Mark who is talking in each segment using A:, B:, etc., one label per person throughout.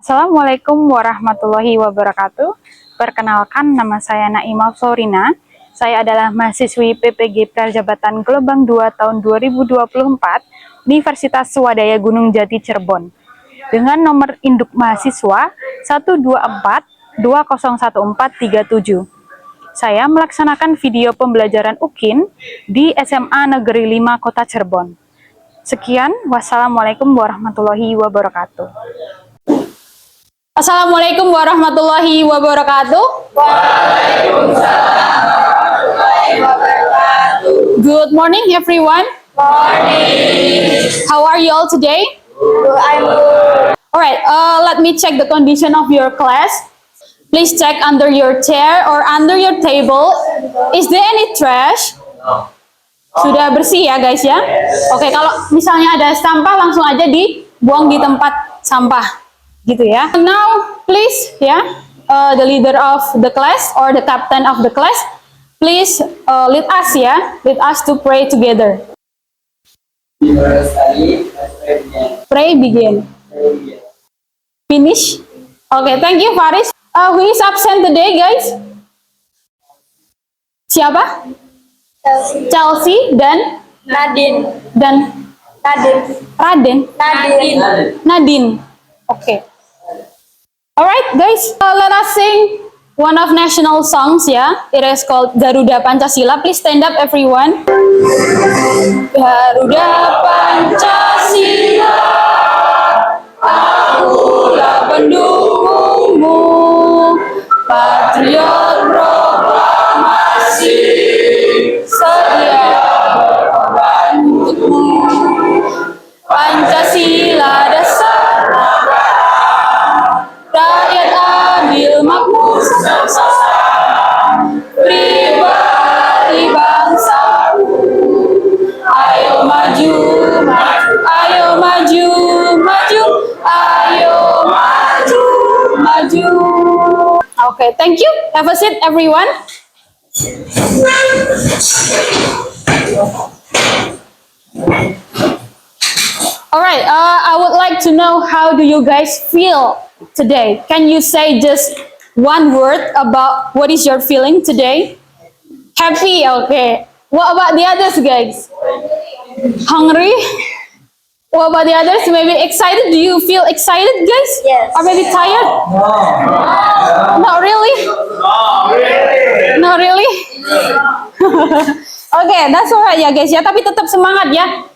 A: Assalamualaikum warahmatullahi wabarakatuh. Perkenalkan, nama saya Naimah Florina. Saya adalah mahasiswi PPG Prajabatan Gelombang 2 tahun 2024 Universitas Swadaya Gunung Jati Cirebon. Dengan nomor induk mahasiswa 124201437. Saya melaksanakan video pembelajaran UKIN di SMA Negeri 5 Kota Cirebon. Sekian, wassalamualaikum warahmatullahi wabarakatuh.
B: Assalamualaikum warahmatullahi wabarakatuh.
C: Waalaikumsalam warahmatullahi wabarakatuh.
B: Good morning, everyone.
C: Morning.
B: How are you all today?
C: I'm good.
B: Alright, let me check the condition of your class. Please check under your chair or under your table. Is there any trash?
C: No.
B: Sudah bersih ya guys ya? Oke, kalau misalnya ada sampah langsung aja dibuang di tempat sampah. Gitu ya. Now, please, the leader of the class or the captain of the class, please lead us lead us to pray together. Pray begin. Finish. Okay, thank you, Faris. Who is absent today, guys? Siapa? Chelsea dan Nadine. Okay. Alright guys, let us sing one of national songs It is called Garuda Pancasila. Please stand up everyone. Garuda Pancasila, akulah pendukungmu, patriot proklamasi, sedia berkorban untukmu. Pancasila dasar rakyat adil makmur sejahtera, pribadi bangsaku. Ayo maju, maju, ayo maju, maju, ayo maju, maju. Okay, thank you. Have a seat, everyone. Alright, I would like to know, how do you guys feel today? Can you say just one word about what is your feeling today? Happy, okay. What about the others, guys? Hungry? What about the others? Maybe excited? Do you feel excited, guys?
C: Yes.
B: Or maybe tired? Not really? Not really? Okay, that's alright ya guys ya. Tapi tetap semangat ya.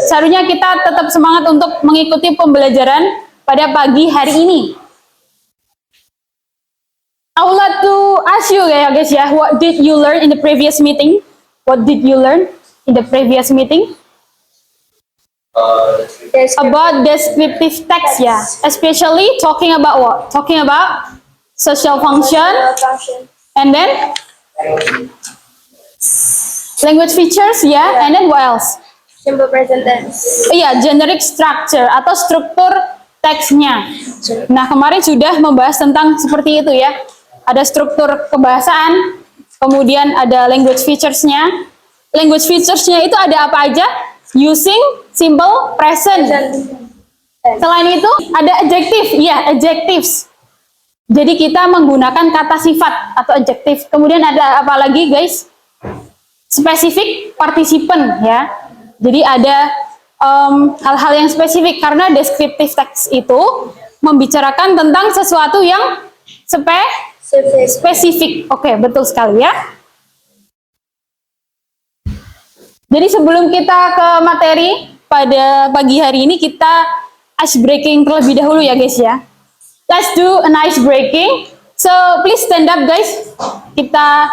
B: Seharusnya kita tetap semangat untuk mengikuti pembelajaran pada pagi hari ini. I would like to ask you guys what did you learn in the previous meeting? What did you learn in the previous meeting? About descriptive text especially talking about what? Talking about social function, and then language features and then what else?
C: Simple present tense.
B: Generic structure atau struktur teksnya. Nah, kemarin sudah membahas tentang seperti itu ya. Ada struktur kebahasaan, kemudian ada language features-nya. Language features-nya itu ada apa aja? Using simple present. Selain itu, ada adjective. Adjectives. Jadi kita menggunakan kata sifat atau adjective. Kemudian ada apa lagi, guys? Specific participle Jadi ada hal-hal yang spesifik, karena descriptive text itu membicarakan tentang sesuatu yang spesifik. Oke, betul sekali ya. Jadi sebelum kita ke materi pada pagi hari ini, kita ice breaking terlebih dahulu ya guys ya. Let's do an ice breaking. So please stand up guys. Kita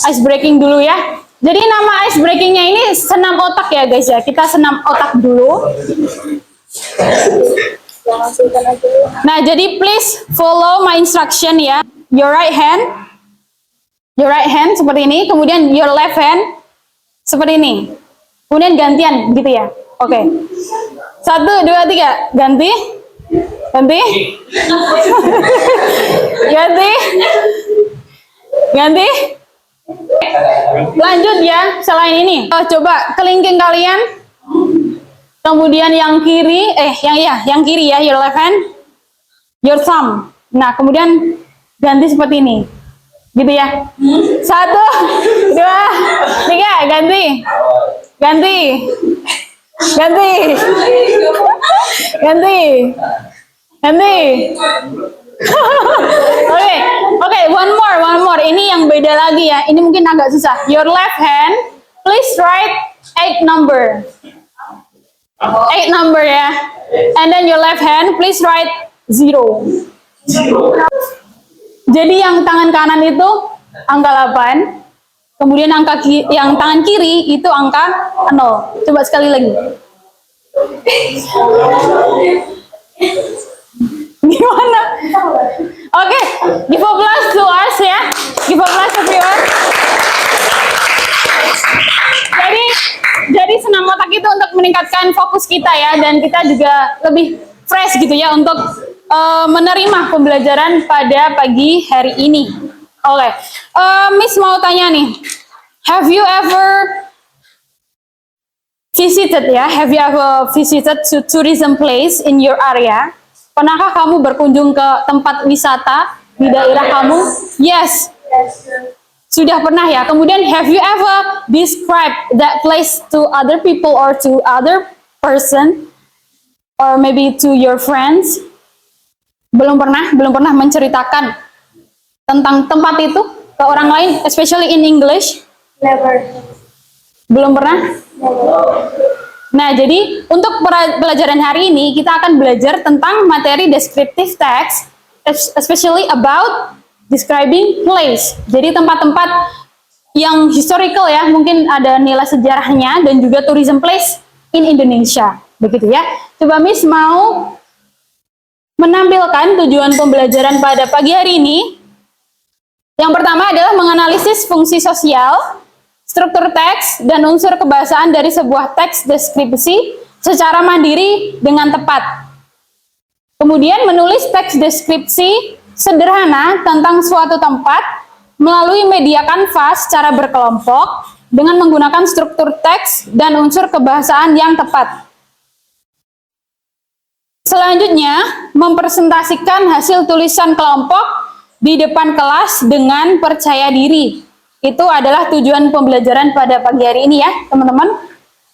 B: ice breaking dulu ya. Jadi nama ice breakingnya ini senam otak ya guys ya. Kita senam otak dulu. Nah, jadi please follow my instruction ya. Your right hand seperti ini, kemudian your left hand seperti ini. Kemudian gantian gitu ya. Oke. 1, 2, 3, ganti. Ganti. Lanjut ya, selain ini. Coba kelingking kalian. Kemudian yang kiri, yang kiri ya, your left hand. your thumb. Nah, kemudian ganti seperti ini. Gitu ya. 1, 2, 3, ganti. Ganti. Ganti. Ganti. Ganti. Oke, one more. Ini yang beda lagi ya. Ini mungkin agak susah. Your left hand, please write 8 number. 8 number ya. And then your left hand, please write 0. Jadi yang tangan kanan itu angka 8. Kemudian yang tangan kiri itu angka 0. Coba sekali lagi. Gimana? Oke, give applause to us ya. Give applause everyone. Jadi senam otak itu untuk meningkatkan fokus kita ya, dan kita juga lebih fresh gitu ya untuk menerima pembelajaran pada pagi hari ini. Oke, Miss mau tanya nih, have you ever visited ya? Have you ever visited to tourism place in your area? Pernahkah kamu berkunjung ke tempat wisata di daerah kamu? Yes. Sudah pernah ya. Kemudian have you ever described that place to other people or to other person or maybe to your friends? Belum pernah menceritakan tentang tempat itu ke orang lain, especially in English?
C: Never.
B: Belum pernah? Nah, jadi untuk pelajaran hari ini kita akan belajar tentang materi descriptive text, especially about describing place. Jadi tempat-tempat yang historical ya, mungkin ada nilai sejarahnya, dan juga tourism place in Indonesia. Begitu ya. Coba Miss mau menampilkan tujuan pembelajaran pada pagi hari ini. Yang pertama adalah menganalisis fungsi sosial, struktur teks, dan unsur kebahasaan dari sebuah teks deskripsi secara mandiri dengan tepat. Kemudian menulis teks deskripsi sederhana tentang suatu tempat melalui media kanvas secara berkelompok dengan menggunakan struktur teks dan unsur kebahasaan yang tepat. Selanjutnya, mempresentasikan hasil tulisan kelompok di depan kelas dengan percaya diri. Itu adalah tujuan pembelajaran pada pagi hari ini ya, teman-teman.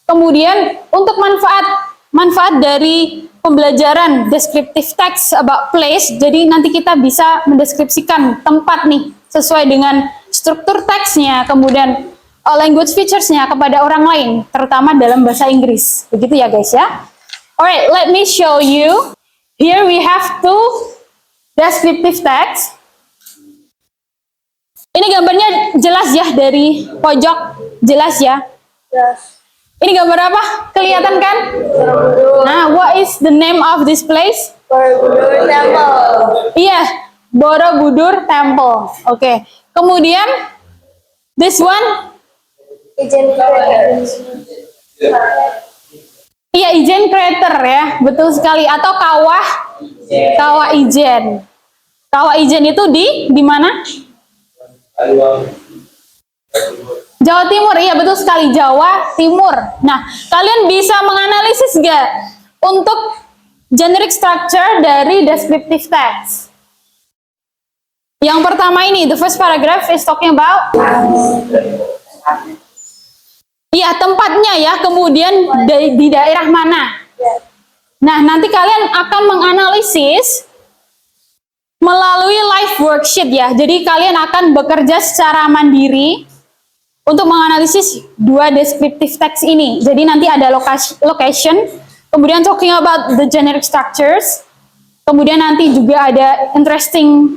B: Kemudian untuk manfaat dari pembelajaran descriptive text about place, jadi nanti kita bisa mendeskripsikan tempat nih sesuai dengan struktur teksnya, kemudian language features-nya kepada orang lain, terutama dalam bahasa Inggris. Begitu ya guys ya. Alright, let me show you. Here we have two descriptive text. Ini gambarnya jelas ya, dari pojok jelas ya.
C: Yes.
B: Ini gambar apa? Kelihatan kan? Nah, what is the name of this place?
C: Borobudur Temple.
B: Iya, Borobudur Temple. Oke. Kemudian this one?
C: Ijen
B: Iya, Ijen Crater ya, betul sekali. Atau Kawah Ijen. Kawah Ijen itu di mana? Jawa Timur, iya betul sekali, Jawa Timur. Nah, kalian bisa menganalisis gak untuk generic structure dari descriptive text? Yang pertama ini, the first paragraph is talking about iya, tempatnya ya, kemudian di daerah mana. Nah, nanti kalian akan menganalisis melalui live worksheet ya. Jadi kalian akan bekerja secara mandiri untuk menganalisis dua descriptive text ini. Jadi nanti ada location, kemudian talking about the generic structures, kemudian nanti juga ada interesting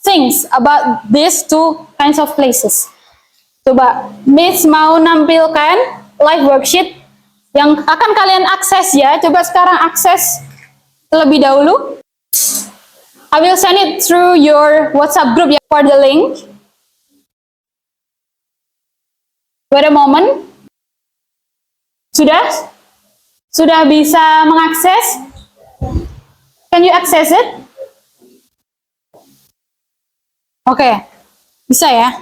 B: things about these two kinds of places. Coba Miss mau nampilkan live worksheet yang akan kalian akses ya. Coba sekarang akses terlebih dahulu. I will send it through your WhatsApp group ya, for the link. Wait a moment. Sudah bisa mengakses? Can you access it? Oke, bisa ya.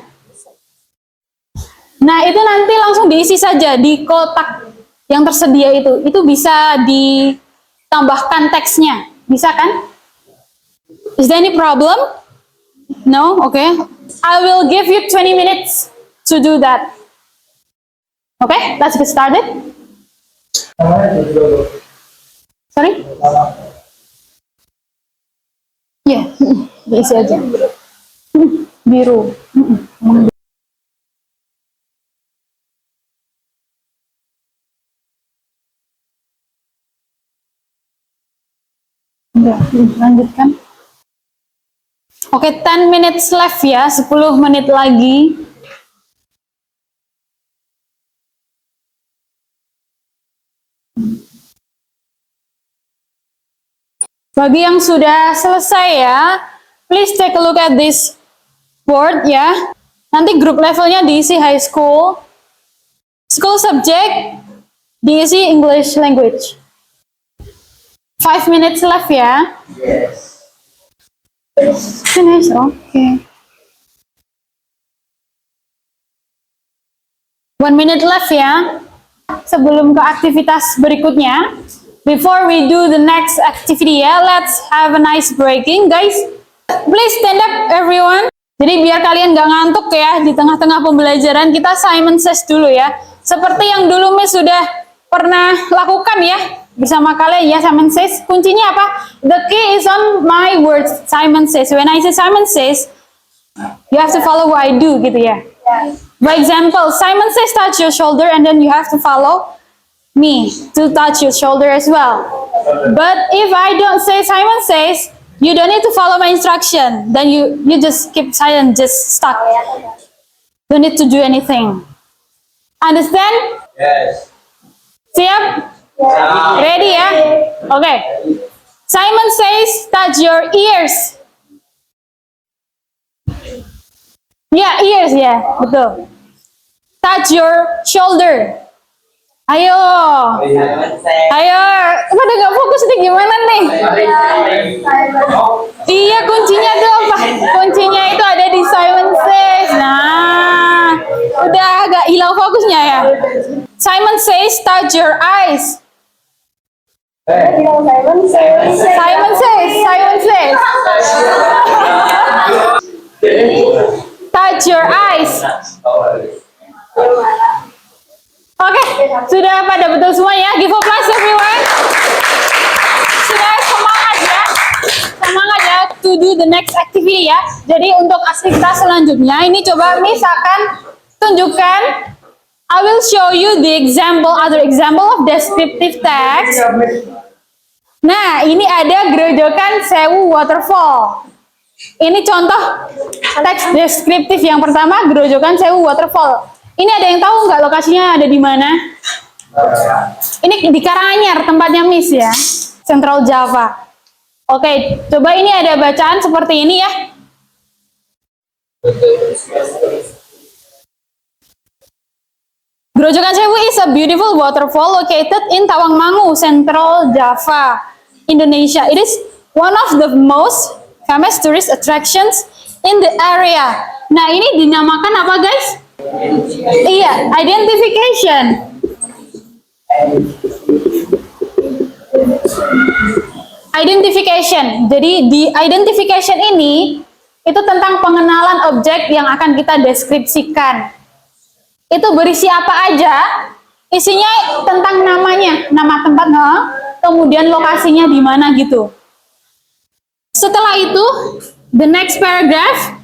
B: Nah, itu nanti langsung diisi saja di kotak yang tersedia itu. Itu bisa ditambahkan teksnya, bisa kan? Is there any problem? No? Okay. I will give you 20 minutes to do that. Okay, let's get started. Sorry? Ya, diisi aja. Biru. Udah, lanjutkan. Oke, 10 minutes left ya, 10 menit lagi. Bagi yang sudah selesai ya, please take a look at this board ya. Nanti grup levelnya diisi high school. School subject diisi English language. 5 minutes left ya.
C: Yes.
B: Finish, oke. 1 minute left ya. Sebelum ke aktivitas berikutnya, before we do the next activity ya, let's have a nice breaking, guys. Please stand up everyone. Jadi biar kalian gak ngantuk ya di tengah-tengah pembelajaran, kita Simon Says dulu ya. Seperti yang dulu Miss sudah pernah lakukan ya bersama kalian ya. Simon Says, kuncinya apa? The key is on my words, Simon Says. When I say Simon Says, you have to follow what I do gitu ya. For example, Simon says touch your shoulder and then you have to follow me to touch your shoulder as well. But if I don't say Simon says, you don't need to follow my instruction. Then you just keep silent, just stuck. Don't need to do anything. Understand?
C: Yes.
B: Siap? Ready ya? Okay. Simon says touch your ears. Ya, ears ya, betul. Touch your shoulder. Ayo. Ayo. Pada nggak fokus nih, gimana nih? Iya, kuncinya tuh apa? Kuncinya itu ada di Simon Says. Nah, udah agak hilang fokusnya ya. Simon Says touch your eyes.
C: Simon says.
B: Simon Says. Simon Says. Touch your eyes. Oke, sudah pada betul semua ya. Give applause everyone. Sudah semangat ya. Semangat ya to do the next activity ya. Jadi untuk aktivitas selanjutnya ini coba Miss akan tunjukkan. I will show you the other example of descriptive text. Nah, ini ada Grojogan Sewu Waterfall. Ini contoh teks deskriptif yang pertama, Grojogan Sewu Waterfall. Ini ada yang tahu nggak lokasinya ada di mana? Ini di Karanganyar tempatnya Miss ya, Central Java. Oke, coba ini ada bacaan seperti ini ya. Grojogan Sewu is a beautiful waterfall located in Tawangmangu, Central Java, Indonesia. It is one of the most famous tourist attractions in the area. Nah, ini dinamakan apa, guys? Iya, identification. Identification. Jadi di identification ini itu tentang pengenalan objek yang akan kita deskripsikan. Itu berisi apa aja? Isinya tentang namanya, nama tempat, kemudian lokasinya di mana gitu. Setelah itu, the next paragraph,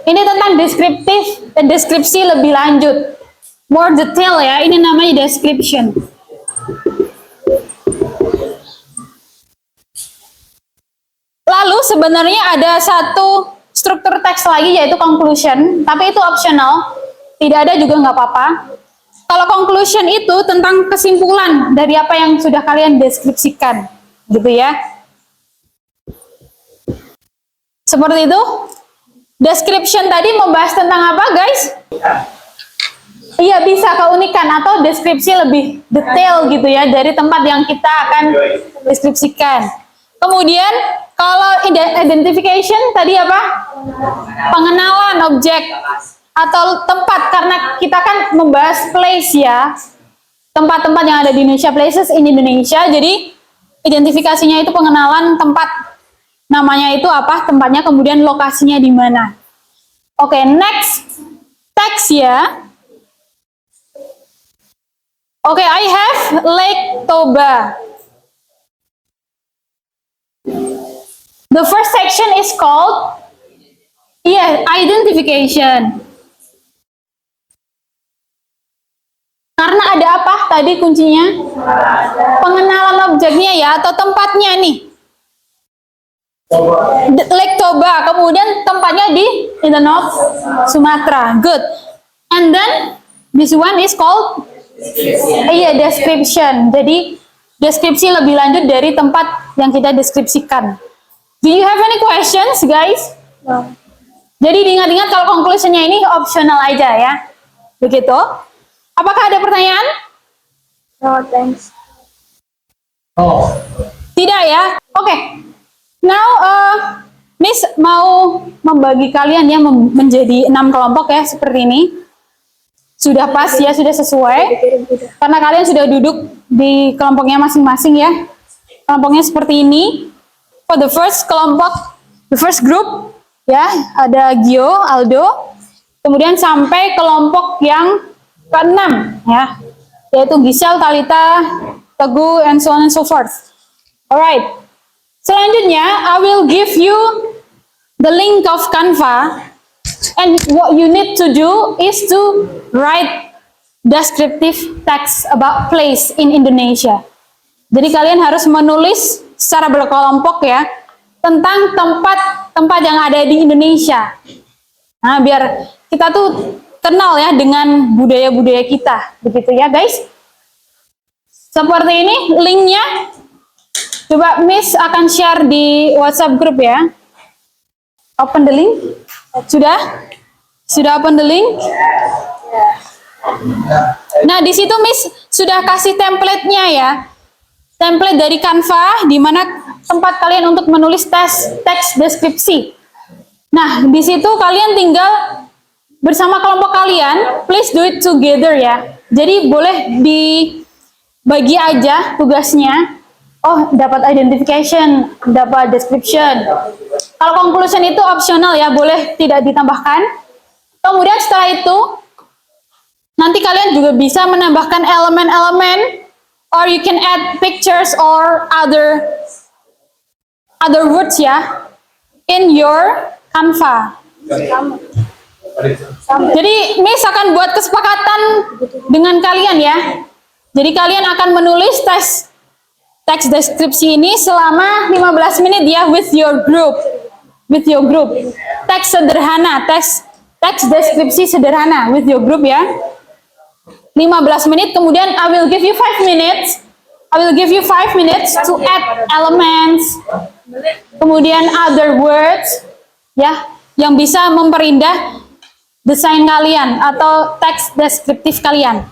B: ini tentang deskripsi lebih lanjut. More detail ya, ini namanya description. Lalu sebenarnya ada satu struktur teks lagi yaitu conclusion, tapi itu optional. Tidak ada juga nggak apa-apa. Kalau conclusion itu tentang kesimpulan dari apa yang sudah kalian deskripsikan, gitu ya. Seperti itu. Description tadi membahas tentang apa, guys? Iya, bisa keunikan atau deskripsi lebih detail gitu ya dari tempat yang kita akan deskripsikan. Kemudian kalau identification tadi apa? Pengenalan objek atau tempat, karena kita kan membahas place ya. Tempat-tempat yang ada di Indonesia, places in Indonesia. Jadi identifikasinya itu pengenalan tempat namanya itu apa, tempatnya, kemudian lokasinya di mana. Oke, next text ya. Oke, I have Lake Toba. The first section is called identification. Karena ada apa tadi kuncinya? Pengenalan objeknya ya, atau tempatnya nih. Lake Toba, kemudian tempatnya in the North Sumatra. Good. And then this one is called description. Jadi deskripsi lebih lanjut dari tempat yang kita deskripsikan. Do you have any questions, guys?
C: No.
B: Jadi diingat-ingat kalau conclusionnya ini optional aja ya. Begitu. Apakah ada pertanyaan?
C: No, thanks.
B: Tidak ya? Oke. Now, Miss mau membagi kalian ya menjadi 6 kelompok ya, seperti ini. Sudah pas ya, sudah sesuai. Karena kalian sudah duduk di kelompoknya masing-masing ya. Kelompoknya seperti ini. For the first kelompok, the first group, ya, ada Gio, Aldo. Kemudian sampai kelompok yang ke-6 ya, yaitu Gisel, Talita, Teguh, and so on and so forth. Alright. Selanjutnya, I will give you the link of Canva, and what you need to do is to write descriptive text about place in Indonesia. Jadi kalian harus menulis secara berkelompok ya tentang tempat-tempat yang ada di Indonesia. Nah, biar kita tuh kenal ya dengan budaya-budaya kita, begitu ya guys. Seperti ini linknya. Coba Miss akan share di WhatsApp group ya. Open the link. Sudah? Sudah open the link? Nah, di situ Miss sudah kasih template-nya ya. Template dari Canva di mana tempat kalian untuk menulis teks deskripsi. Nah, di situ kalian tinggal bersama kelompok kalian, please do it together ya. Jadi boleh dibagi aja tugasnya. Oh, dapat identification, dapat description. Kalau conclusion itu optional ya, boleh tidak ditambahkan. Kemudian setelah itu, nanti kalian juga bisa menambahkan elemen-elemen, or you can add pictures or other words ya, in your Canva. Jadi Miss akan buat kesepakatan dengan kalian ya. Jadi kalian akan menulis teks deskripsi ini selama 15 menit ya with your group. Teks sederhana, teks deskripsi sederhana with your group ya. 15 menit, kemudian I will give you 5 minutes. I will give you 5 minutes to add elements, kemudian other words ya, yang bisa memperindah desain kalian atau teks deskriptif kalian.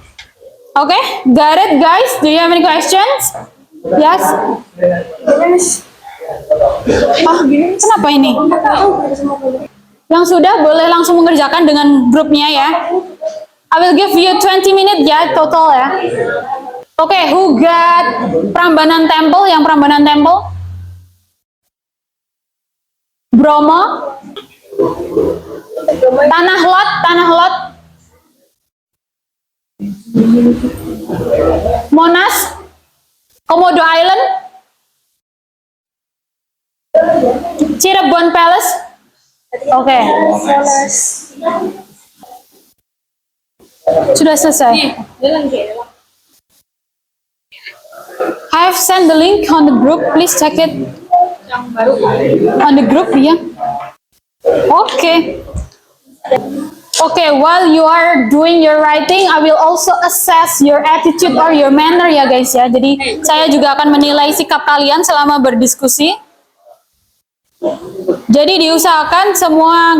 B: Oke, got it guys? Do you have any questions? Yes? Kenapa ini? Yang sudah boleh langsung mengerjakan dengan grupnya ya. I will give you 20 minutes ya total ya. Oke, who got Prambanan Temple? Yang Prambanan Temple? Bromo? Tanah Lot? Monas? Komodo Island? Cirebon Palace? Oke. Sudah selesai. I have sent the link on the group. Please check it on the group ya. Oke. Oke, while you are doing your writing, I will also assess your attitude or your manner ya guys ya. Jadi saya juga akan menilai sikap kalian selama berdiskusi. Jadi diusahakan semua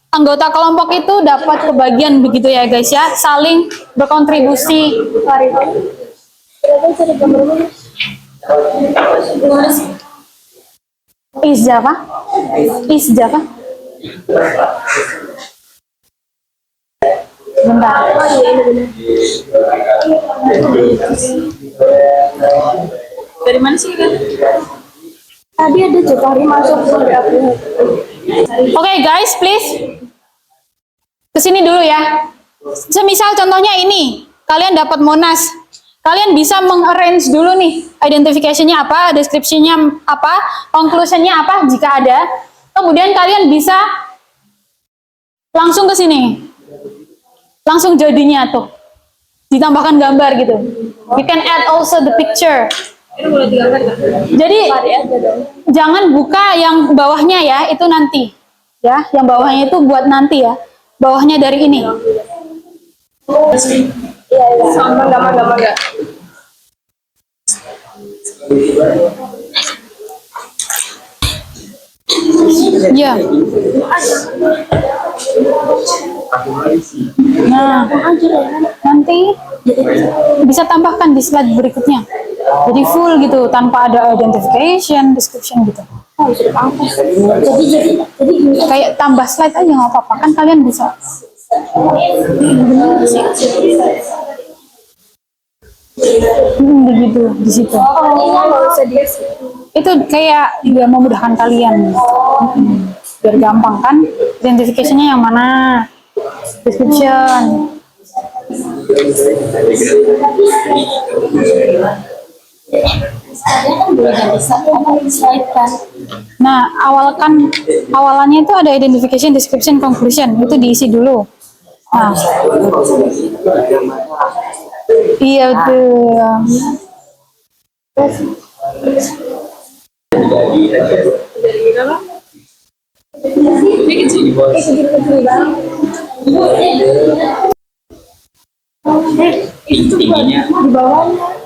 B: anggota kelompok itu dapat kebagian begitu ya guys ya, saling berkontribusi. Izjava? Bentar.
D: Dari mana sih kan?
C: Tadi ada Jepari masuk ke dapur.
B: Oke guys, please kesini dulu ya. Semisal contohnya ini, kalian dapat Monas, kalian bisa mengarrange dulu nih, identification-nya apa, description-nya apa, conclusion-nya apa jika ada. Kemudian kalian bisa langsung ke sini, langsung jadinya tuh, ditambahkan gambar gitu. You can add also the picture. Jadi jangan buka yang bawahnya ya, itu nanti ya, yang bawahnya itu buat nanti ya, bawahnya dari ini.
C: Sama gambar-gambar ya.
B: Ya. Nah, nanti bisa tambahkan di slide berikutnya. Jadi full gitu, tanpa ada identification, description gitu. Kayak tambah slide aja nggak apa-apa, kan kalian bisa. Begitu di situ. Itu kayak biar memudahkan kalian. Biar gampang kan, identification-nya yang mana, description. Nah, awalannya itu ada identification, description, conclusion, itu diisi dulu. Nah, iya tuh.
D: Tingginya
C: Di bawahnya.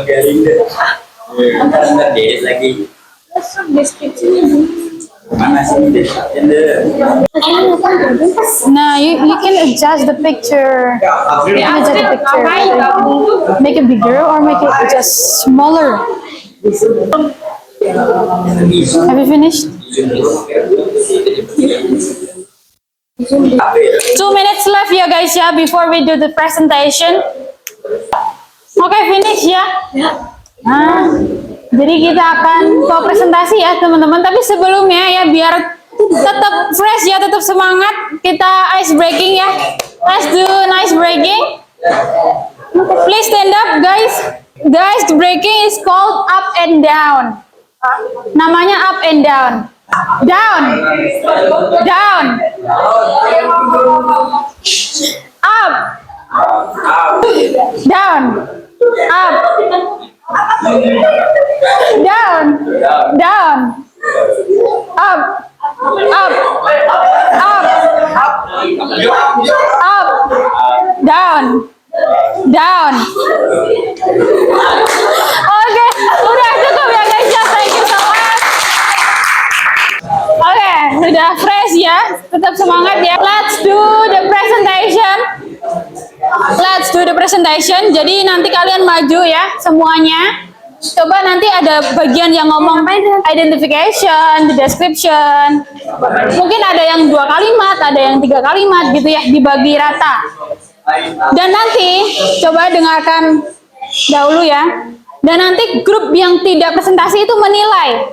D: garing deh. Ntar deh lagi. Mana sih deh?
B: Nah, you can adjust the picture. You can adjust the picture. Make it bigger or make it just smaller. Have you finished? 2 minutes left ya guys ya before we do the presentation. Oke, finish ya. Nah, jadi kita akan ke presentasi ya teman-teman. Tapi sebelumnya ya biar tetap fresh ya, tetap semangat, kita ice breaking ya. Let's do an ice breaking. Please stand up guys. The ice breaking is called up and down. Namanya up and down. Down. Down. Up. Down. Up. Down. Down. Up. Up. Up. Up. Down. Down. Oke, udah cukup ya guys ya. Thank you so much. Oke, sudah fresh ya. Tetap semangat ya. Let's do the presentation. Let's do the presentation. Jadi nanti kalian maju ya semuanya. Coba nanti ada bagian yang ngomong identification, the description. Mungkin ada yang 2 kalimat, ada yang 3 kalimat gitu ya, dibagi rata. Dan nanti coba dengarkan dahulu ya. Dan nanti grup yang tidak presentasi itu menilai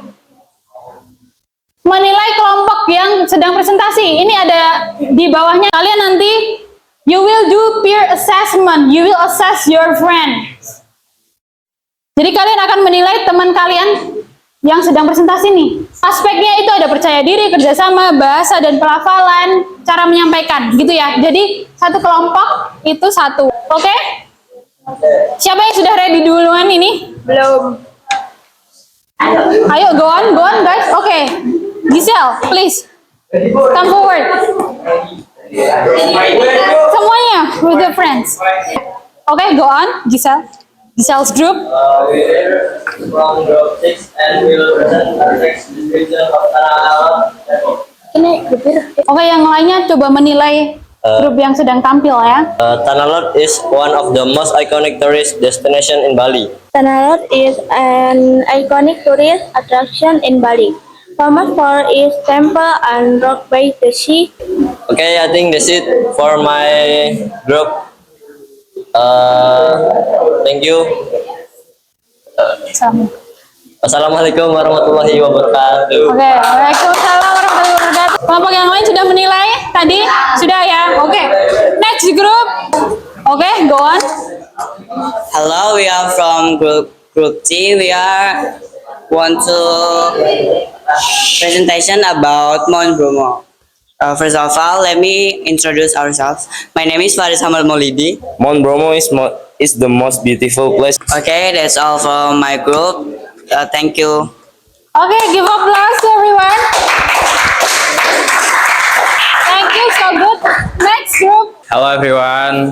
B: kelompok yang sedang presentasi. Ini ada di bawahnya. Kalian nanti you will do peer assessment. You will assess your friends. Jadi kalian akan menilai teman kalian yang sedang presentasi nih. Aspeknya itu ada percaya diri, kerjasama, bahasa, dan pelafalan, cara menyampaikan, gitu ya. Jadi satu kelompok itu satu, oke? Siapa yang sudah ready duluan ini?
C: Belum.
B: Ayo, go on guys. Oke, Giselle, please come forward. Semuanya with your friends. Oke, go on, Giselle. Giselle's group.
D: From group 6 and will present our next description of Tanah Alam.
C: Ini lebih.
B: Oke, yang lainnya coba menilai grup yang sedang tampil ya.
E: Tanah Lot is one of the most iconic tourist destination in Bali.
C: Tanah Lot is an iconic tourist attraction in Bali. Famous for its temple and rock by the sea.
E: Okay, I think that's it for my group. Thank you. Assalamualaikum warahmatullahi wabarakatuh.
B: Oke, waalaikumsalam warahmatullahi wabarakatuh. Kelompok yang lain sudah menilai tadi? Sudah ya? Oke. Next group. Oke, go on.
F: Hello, we are from group T. We want to presentation about Mount Bromo. First of all, let me introduce ourselves. My name is Faris Hamal Maulidi.
G: Mount Bromo is the most beautiful place.
F: Okay, that's all from my group. Thank you.
B: Okay, give applause to everyone. Thank you, so good. Next group.
G: Hello everyone.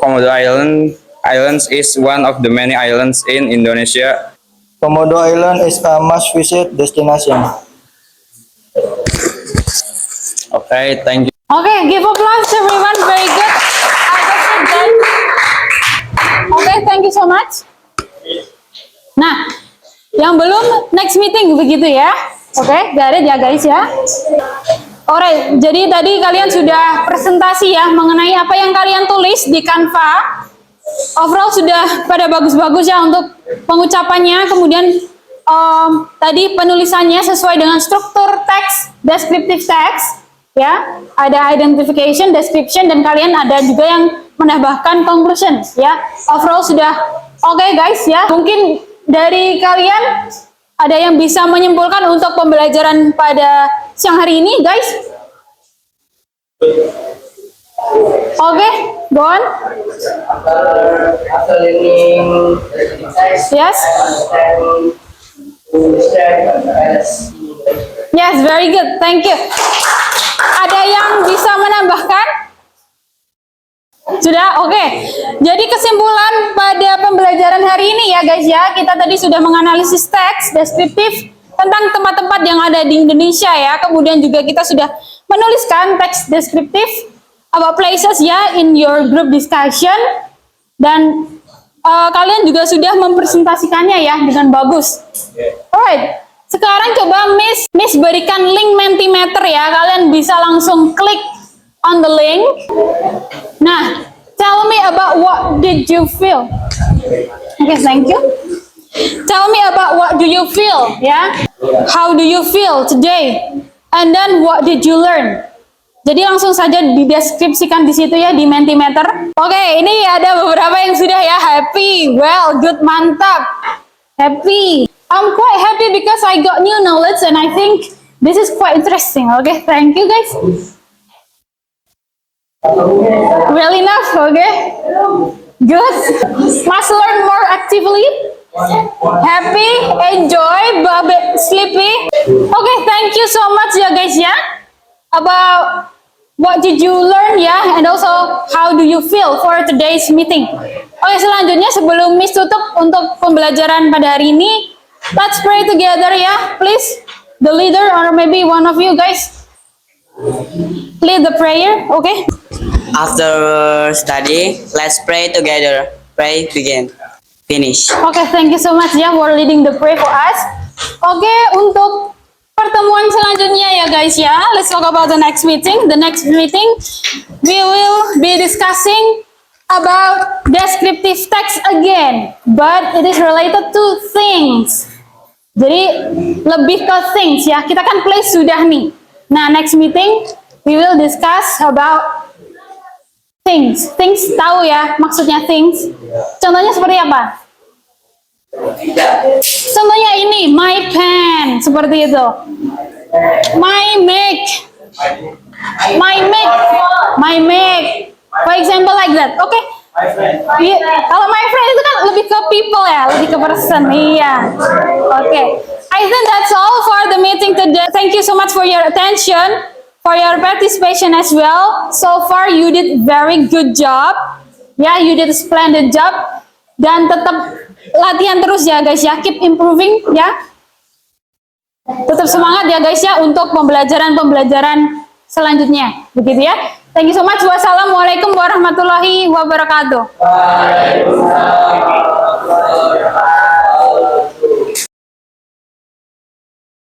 G: Komodo Islands is one of the many islands in Indonesia.
H: Komodo Island is a must-visit destination.
G: Okay, thank you.
B: Okay, give applause to everyone. Very good. That's it, guys. Okay, thank you so much. Nah, yang belum next meeting begitu ya. Oke, got it ya guys ya. Alright, jadi tadi kalian sudah presentasi ya mengenai apa yang kalian tulis di Canva. Overall sudah pada bagus-bagus ya untuk pengucapannya. Kemudian tadi penulisannya sesuai dengan struktur teks, descriptive text. Ya, ada identification, description, dan kalian ada juga yang menambahkan conclusion. Ya, overall sudah oke guys ya. Mungkin dari kalian ada yang bisa menyimpulkan untuk pembelajaran pada siang hari ini, guys? Oke, go on.
F: After learning
B: Yes. Yes, very good. Thank you. Ada yang bisa menambahkan? Sudah, oke. Jadi kesimpulan pada pembelajaran hari ini ya guys ya, kita tadi sudah menganalisis teks deskriptif tentang tempat-tempat yang ada di Indonesia ya. Kemudian juga kita sudah menuliskan teks deskriptif about places ya in your group discussion. Dan kalian juga sudah mempresentasikannya ya dengan bagus. Alright. Sekarang coba Miss berikan link Mentimeter ya. Kalian bisa langsung klik on the link. Nah, tell me about what did you feel? Okay, thank you. Tell me about what do you feel, ya? How do you feel today? And then what did you learn? Jadi langsung saja dideskripsikan di situ ya di Mentimeter. Oke, ini ada beberapa yang sudah ya happy, well, good, mantap, happy. I'm quite happy because I got new knowledge and I think this is quite interesting. Okay, thank you guys. Well enough, okay? Good. Must learn more actively. Happy, enjoy, but a bit sleepy. Okay, thank you so much ya guys ya. About what did you learn ya, and also how do you feel for today's meeting. Oke, selanjutnya sebelum Miss tutup untuk pembelajaran pada hari ini, let's pray together ya, please. The leader or maybe one of you guys lead the prayer, okay?
F: After study, let's pray together. Pray, begin. Finish.
B: Okay, thank you so much ya for leading the prayer for us. Okay, untuk pertemuan selanjutnya ya guys ya, let's talk about the next meeting. The next meeting, we will be discussing about descriptive text again, but it is related to things. Jadi lebih ke things ya, kita kan place sudah nih. Nah, next meeting, we will discuss about things. Things tahu ya maksudnya things. Contohnya seperti apa? Contohnya ini, my pen, seperti itu. My Mac. For example like that. Oke. Kalau my friend itu kan lebih ke people ya, lebih ke person. Iya. Oke. I think that's all for the meeting today. Thank you so much for your attention, for your participation as well. So far you did very good job. Ya, you did a splendid job. Dan tetap latihan terus ya guys ya, keep improving ya. Tetap semangat ya guys ya untuk pembelajaran selanjutnya. Begitu ya. Thank you so much. Wassalamualaikum warahmatullahi wabarakatuh.
D: Waalaikumsalam.